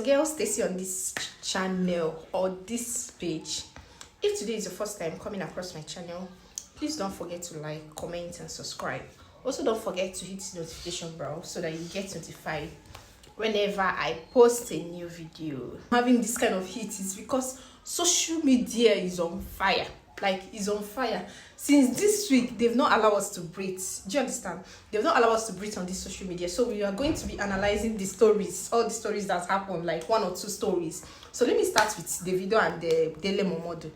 girl Stacy on this channel or this page. If today is your first time coming across my channel, please don't forget to like, comment and subscribe. Also don't forget to hit the notification bell so that you get notified whenever I post a new video. Having this kind of heat is because social media is on fire. Like, it's on fire. Since this week, they've not allowed us to breathe. Do you understand? They've not allowed us to breathe on this social media. So we are going to be analyzing the stories, all the stories that happened, like 1 or 2 stories. So let me start with Davido and the Dele Momodu.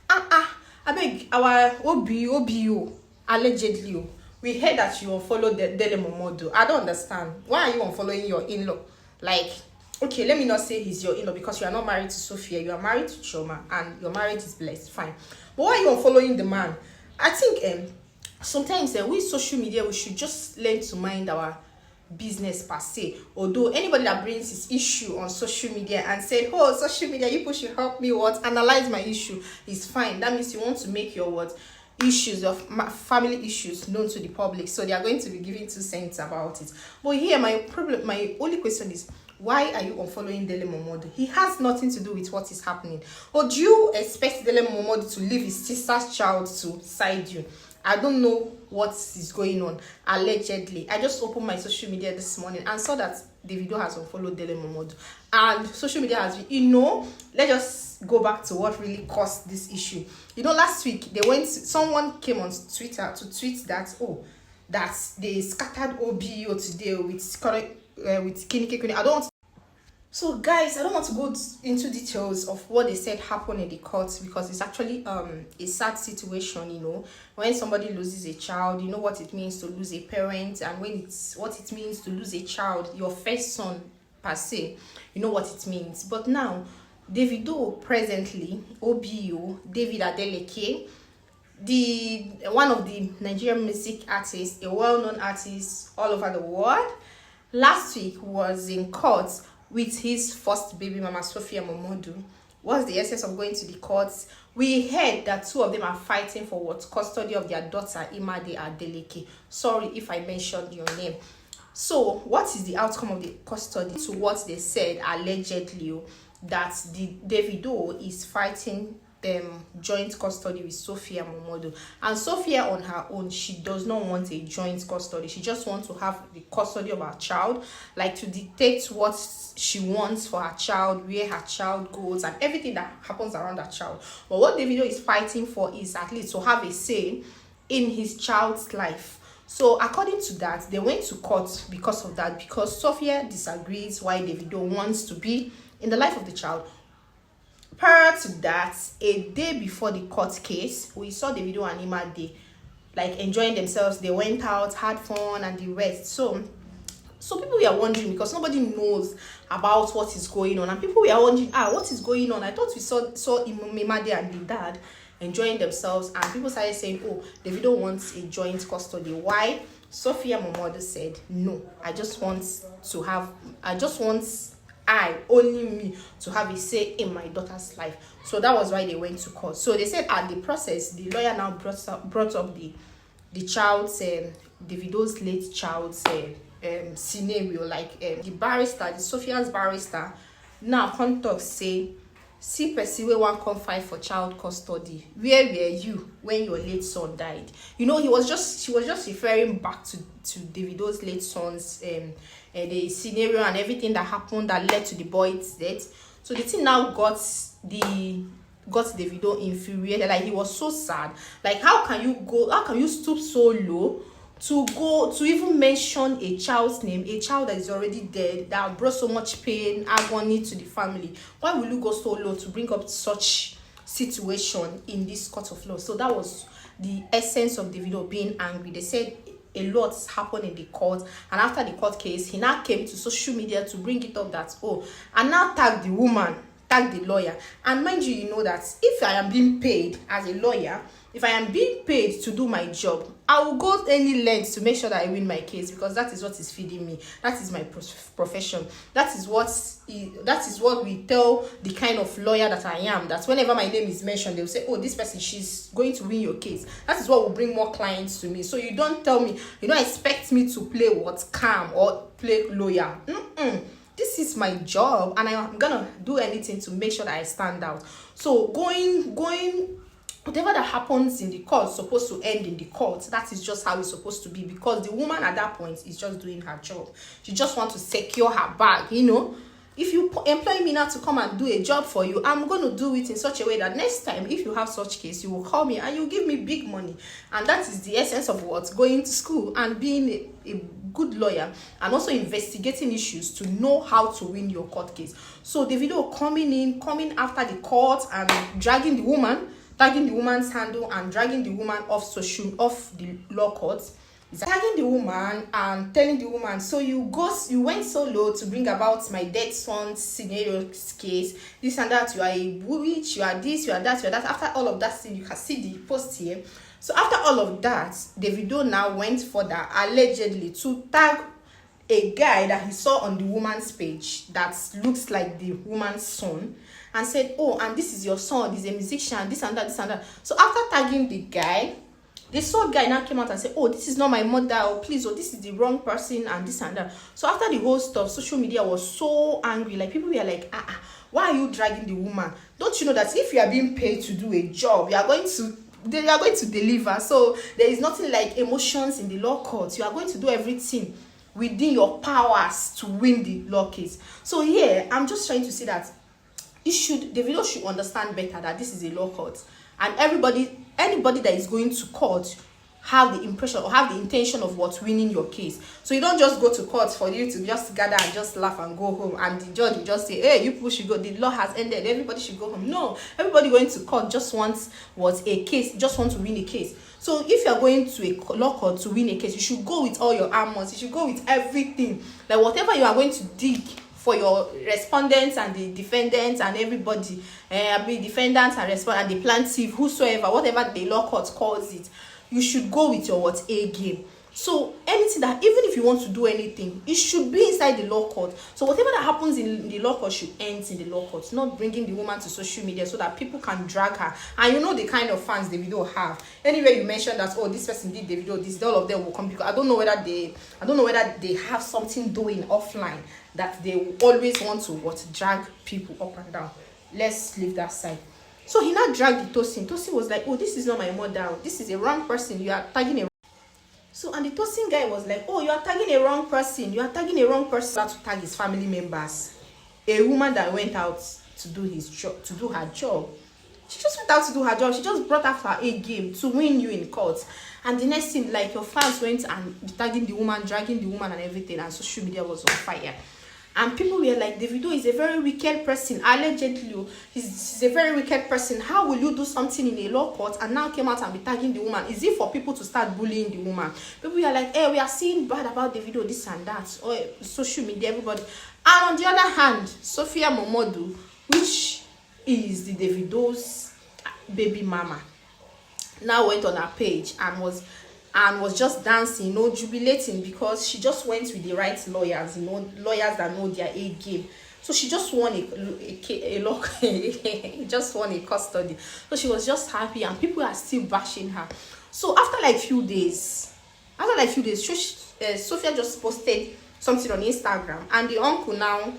I beg, our OBO, allegedly, we heard that you unfollowed Dele Momodu. I don't understand. Why are you unfollowing your in-law? Like, okay, let me not say he's your in-law because you are not married to Sophia. You are married to Choma and your marriage is blessed. Fine. But why are you unfollowing the man? I think sometimes we social media, we should just learn to mind our business per se. Although anybody that brings his issue on social media and said, oh, social media, you people should help me analyze my issue, is fine. That means you want to make your issues of family issues known to the public, so they are going to be giving 2 cents about it. But here my only question is, why are you unfollowing Dele Momodu? He has nothing to do with what is happening. Or do you expect Dele Momodu to leave his sister's child to side you? I don't know what is going on. Allegedly, I just opened my social media this morning and saw that Davido has unfollowed Dele Momodu, and social media has been, let's just go back to what really caused this issue. Last week someone came on Twitter to tweet that that they scattered OBO today with Kinike. I don't want to. So guys, I don't want to go into details of what they said happened in the court because it's actually a sad situation. When somebody loses a child, you know what it means to lose a parent, and what it means to lose a child, your first son per se, you know what it means. But now Davido presently, OBO, David Adeleke, one of the Nigerian music artists, a well-known artist all over the world, last week was in court with his first baby mama, Sophia Momodu. What's the essence of going to the courts? We heard that 2 of them are fighting for custody of their daughter, Imade Adeleke. Sorry if I mentioned your name. So, what is the outcome of the custody? To what they said, allegedly, that the Davido is fighting joint custody with Sophia Momodu, and Sophia on her own, she does not want a joint custody. She just wants to have the custody of her child, like to dictate what she wants for her child, where her child goes, and everything that happens around her child. But what Davido is fighting for is at least to have a say in his child's life. So according to that, they went to court because of that, because Sophia disagrees why Davido wants to be in the life of the child. Prior to that, a day before the court case, we saw Davido and Imade like enjoying themselves. They went out, had fun, and the rest. So people were wondering, because nobody knows about what is going on, and people were wondering, what is going on? I thought we saw Imade and the dad enjoying themselves, and people started saying, Davido wants a joint custody. Why? Sophia Momodu said, no, only me to have a say in my daughter's life. So that was why they went to court. So they said at the process, the lawyer now brought up the child's Davido's late child's scenario, like the barrister, the Sophia's barrister, now contact say, see person wey wan come fight for child custody, where were you when your late son died? She was just referring back to Davido's late son's the scenario and everything that happened that led to the boy's death. So the thing now got Davido infuriated. Like, he was so sad. Like, how can you stoop so low to even mention a child's name, a child that is already dead, that brought so much pain, agony to the family? Why will you go so low to bring up such situation in this court of law? So that was the essence of Davido being angry. They said a lot happened in the court, and after the court case, he now came to social media to bring it up that, and now tag the woman, tag the lawyer. And mind you, that if I am being paid as a lawyer, if I am being paid to do my job, I will go any length to make sure that I win my case, because that is what is feeding me. That is my profession. That is what we tell the kind of lawyer that I am. That whenever my name is mentioned, they will say, this person, she's going to win your case. That is what will bring more clients to me. So you don't tell me, you don't expect me to play calm or play lawyer. This is my job, and I'm gonna do anything to make sure that I stand out. So going whatever that happens in the court is supposed to end in the court. That is just how it's supposed to be, because the woman at that point is just doing her job. She just wants to secure her bag, you know. If you employ me now to come and do a job for you, I'm going to do it in such a way that next time, if you have such case, you will call me and you give me big money. And that is the essence of what? Going to school and being a good lawyer, and also investigating issues to know how to win your court case. So Davido coming after the court and dragging the woman, tagging the woman's handle and dragging the woman off the law courts. Tagging the woman and telling the woman, so you went so low to bring about my dead son's scenario case, this and that, you are a witch, you are this, you are that, you are that. After all of that thing, you can see the post here. So after all of that, Davido now went further, allegedly, to tag a guy that he saw on the woman's page that looks like the woman's son, and said, oh, and this is your son, he's a musician, this and that, this and that. So after tagging the guy, the sort guy now came out and said, oh, this is not my mother, or please, oh, this is the wrong person, and this and that. So after the whole stuff, social media was so angry. Like, people were like, why are you dragging the woman? Don't you know that if you are being paid to do a job, they are going to deliver? So there is nothing like emotions in the law courts. You are going to do everything within your powers to win the law case. So here, I'm just trying to say that Davido should understand better that this is a law court, and anybody that is going to court have the impression or have the intention of what winning your case. So you don't just go to court for you to just gather and just laugh and go home, and the judge will just say, hey, you people should go, the law has ended, everybody should go home. No, everybody going to court just wants a case, just want to win a case. So if you're going to a law court to win a case, you should go with all your armors, you should go with everything, like whatever you are going to dig for your respondents and the defendants and everybody, be defendants and respondents and the plaintiff, whosoever, whatever the law court calls it, you should go with your A game. So anything that, even if you want to do anything, it should be inside the law court. So whatever that happens in the law court should end in the law court, not bringing the woman to social media so that people can drag her. And you know the kind of fans Davido have. Anyway, you mentioned that, oh, this person did Davido this, all of them will come, because I don't know whether they have something doing offline that they will always want to drag people up and down. Let's leave that side. So he now dragged the Tosin. Tosin was like, oh, this is not my mother, this is a wrong person, you are tagging a. So, and the Tosin guy was like, oh, you are tagging a wrong person, to tag his family members. A woman that went out to do her job. She just went out to do her job. She just brought out her A game to win you in court. And the next thing, like, your fans went and tagging the woman, dragging the woman and everything, and social media was on fire. And people were like, Davido is a very wicked person. Allegedly, he's a very wicked person. How will you do something in a law court and now came out and be tagging the woman? Is it for people to start bullying the woman? People were like, hey, we are seeing bad about Davido, this and that. Or social media, everybody. And on the other hand, Sophia Momodu, which is the Davido's baby mama, now went on her page and was just dancing, jubilating, because she just went with the right lawyers, lawyers that know their A game. So she just won just won a custody. So she was just happy, and people are still bashing her. So after like few days, Sophia just posted something on Instagram, and the uncle now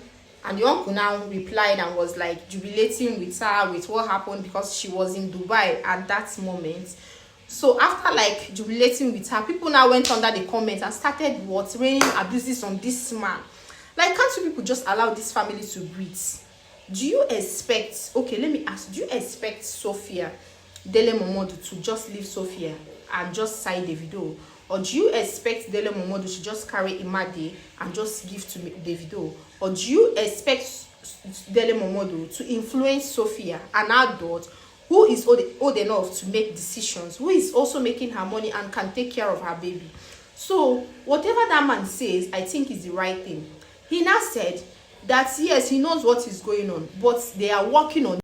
replied and was like jubilating with her with what happened, because she was in Dubai at that moment. So after like jubilating with her, people now went under the comments and started raining abuses on this man. Like, can't you people just allow this family to breathe? Do you expect, okay, let me ask, do you expect Sophia, Dele Momodu, to just leave Sophia and just sign Davido? Or do you expect Dele Momodu to just carry Imade and just give to Davido? Or do you expect Dele Momodu to influence Sophia, an adult who is old enough to make decisions, who is also making her money and can take care of her baby? So whatever that man says, I think is the right thing. He now said that yes, he knows what is going on, but they are working on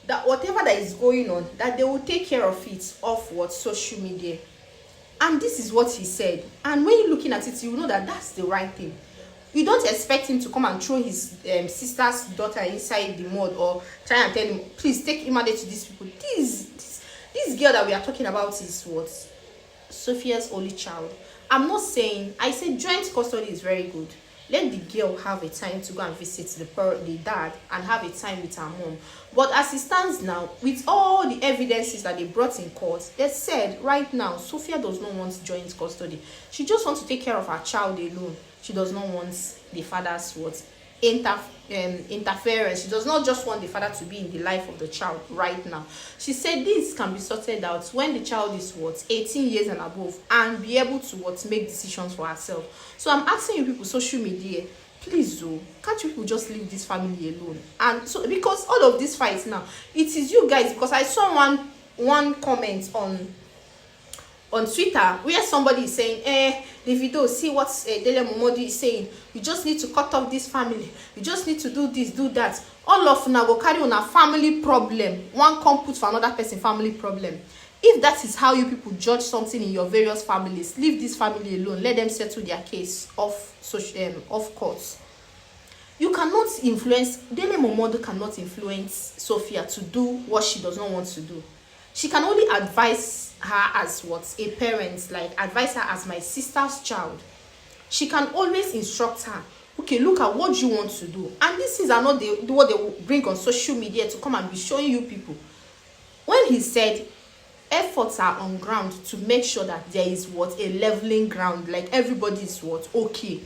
that. Whatever that is going on, that they will take care of it off social media. And this is what he said. And when you're looking at it, you know that that's the right thing. You don't expect him to come and throw his sister's daughter inside the mud, or try and tell him, please take Imade to these people. This girl that we are talking about is what? Sophia's only child. I'm not saying, I said joint custody is very good. let the girl have a time to go and visit the dad and have a time with her mom. But as it stands now, with all the evidences that they brought in court, they said right now Sophia does not want joint custody. She just wants to take care of her child alone. She does not want the father's interference. She does not just want the father to be in the life of the child right now. She said this can be sorted out when the child is 18 years and above, and be able to make decisions for herself. So I'm asking you people, social media, please can't you people just leave this family alone? And so, because all of these fights now, it is you guys, because I saw one comment on Twitter where somebody is saying, Davido, see what Dele Momodu is saying. You just need to cut off this family. You just need to do this, do that. All of now go carry on a family problem. One can't put for another person family problem. If that is how you people judge something in your various families, leave this family alone. Let them settle their case off courts. You cannot influence, Dele Momodu cannot influence Sophia to do what she does not want to do. She can only advise her as a parent, like advise her as my sister's child. She can always instruct her, okay, look at what you want to do. And this is what they will bring on social media to come and be showing you people. When he said efforts are on ground to make sure that there is a leveling ground, like everybody is okay,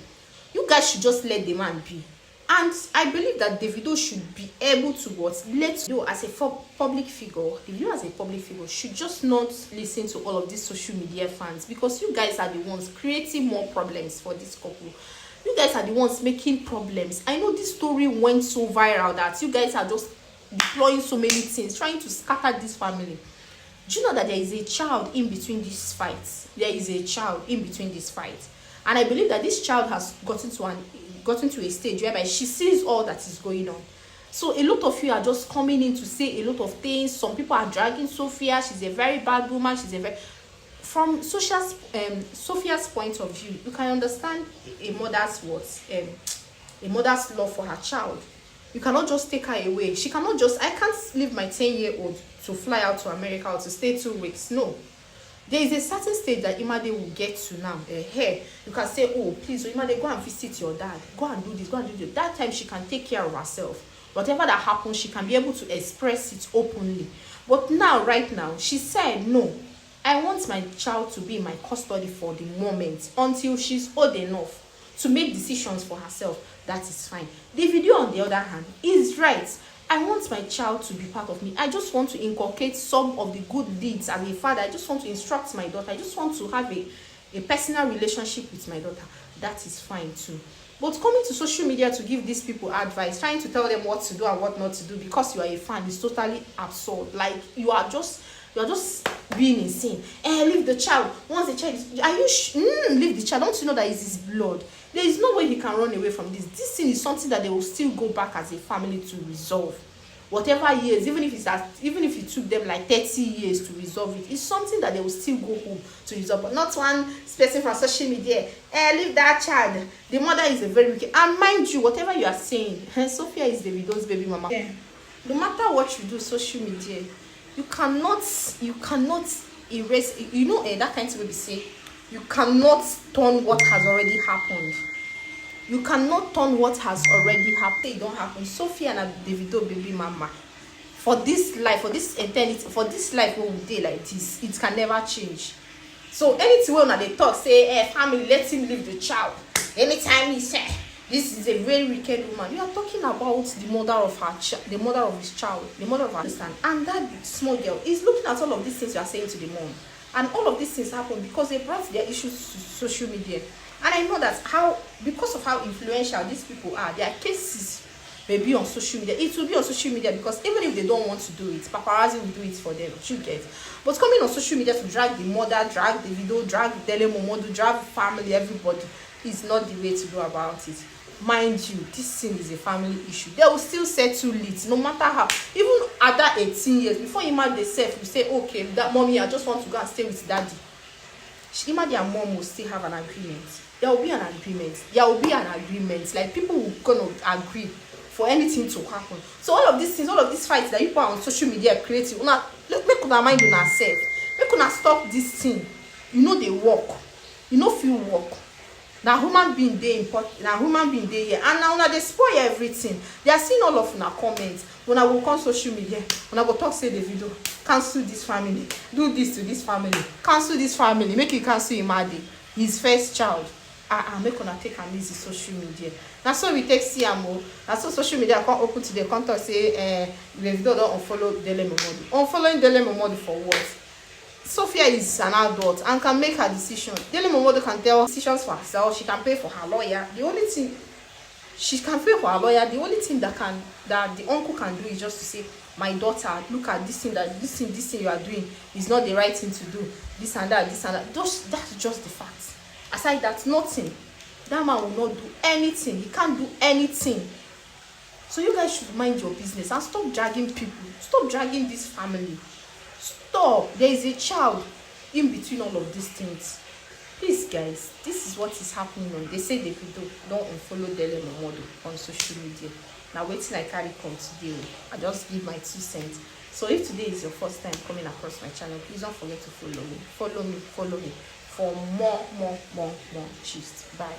you guys should just let the man be. And I believe that Davido should be able to let you as a public figure. Davido as a public figure should just not listen to all of these social media fans, because you guys are the ones creating more problems for this couple. You guys are the ones making problems. I know this story went so viral that you guys are just deploying so many things, trying to scatter this family. Do you know that there is a child in between these fights? There is a child in between these fights. And I believe that this child has gotten to a stage whereby she sees all that is going on. So a lot of you are just coming in to say a lot of things. Some people are dragging Sophia. She's a very bad woman. From Sophia's point of view, you can understand a mother's a mother's love for her child. You cannot just take her away. She cannot just, I can't leave my 10-year-old to fly out to America or to stay 2 weeks. No. There is a certain stage that Imade will get to now. Hey, you can say, oh, please, Imade, go and visit your dad. Go and do this, go and do that. That time she can take care of herself. Whatever that happens, she can be able to express it openly. But now, right now, she said, no, I want my child to be in my custody for the moment until she's old enough to make decisions for herself. That is fine. Davido, on the other hand, is right. I want my child to be part of me. I just want to inculcate some of the good deeds as a father. I just want to instruct my daughter. I just want to have a personal relationship with my daughter. That is fine too. But coming to social media to give these people advice, trying to tell them what to do and what not to do because you are a fan, is totally absurd. Like you are just being insane. Leave the child. Once the child is, leave the child. Don't you know that it's his blood? There is no way he can run away from this. This thing is something that they will still go back as a family to resolve. Whatever years, even if it took them like 30 years to resolve it, it's something that they will still go home to resolve. But not one person from social media, leave that child. The mother is a very wicked. And mind you, whatever you are saying, Sophia is Davido's baby mama. Yeah. No matter what you do, social media, you cannot erase. You know that kind of way we say. You cannot turn what has already happened. You cannot turn what has already happened. It don't happen. Sophia and Davido baby mama. For this life, for this eternity, for this life when we day like this, it can never change. So anything when they talk, say, family, let him leave the child. Anytime he say, this is a very wicked woman, you are talking about the mother of the mother of his child, the mother of her son. And that small girl is looking at all of these things you are saying to the mom. And all of these things happen because they brought their issues to social media. And I know that because of how influential these people are, their cases may be on social media. It will be on social media because even if they don't want to do it, paparazzi will do it for them. You get. But coming on social media to drag the mother, drag the video, drag Dele Momodu, drag family, everybody, is not the way to go about it. Mind you, this thing is a family issue. They will still settle it, no matter how. Even at that 18 years, before Ima themselves, you say, okay, that mommy, I just want to go and stay with daddy. Ima, their mom will still have an agreement. There will be an agreement. There will be an agreement. Like people will gonna agree for anything to happen. So all of these things, all of these fights that you put on social media creating, make una mind on ourselves. Make una stop this thing. You know they work. You know feel work. na human being dey important, na human being dey here, and na una dey spoil everything. They are seeing all of una comments. Una go come social media, una go talk say Davido cancel this family, do this to this family, cancel this family, make you cancel Imade, his first child. Make una take am easy social media. Na so we take see am o. Na so social media come open today, come talk say Davido don unfollow Dele Momodu. Unfollowing Dele Momodu for what? Sophia is an adult and can make her decision. Dele Momodu can tell decisions for herself. She can pay for her lawyer. The only thing she can pay for her lawyer, the only thing that the uncle can do is just to say, my daughter, look at this thing you are doing is not the right thing to do. This and that. That's just the fact. Aside that, nothing. That man will not do anything. He can't do anything. So you guys should mind your business and stop dragging people. Stop dragging this family. Stop. There is a child in between all of these things. Please, guys, this is what is happening on. They say Davido don't unfollow Dele Momodu on social media. Now, waiting I carry come today. I just give my 2 cents. So if today is your first time coming across my channel, please don't forget to follow me. Follow me for more gist. Bye.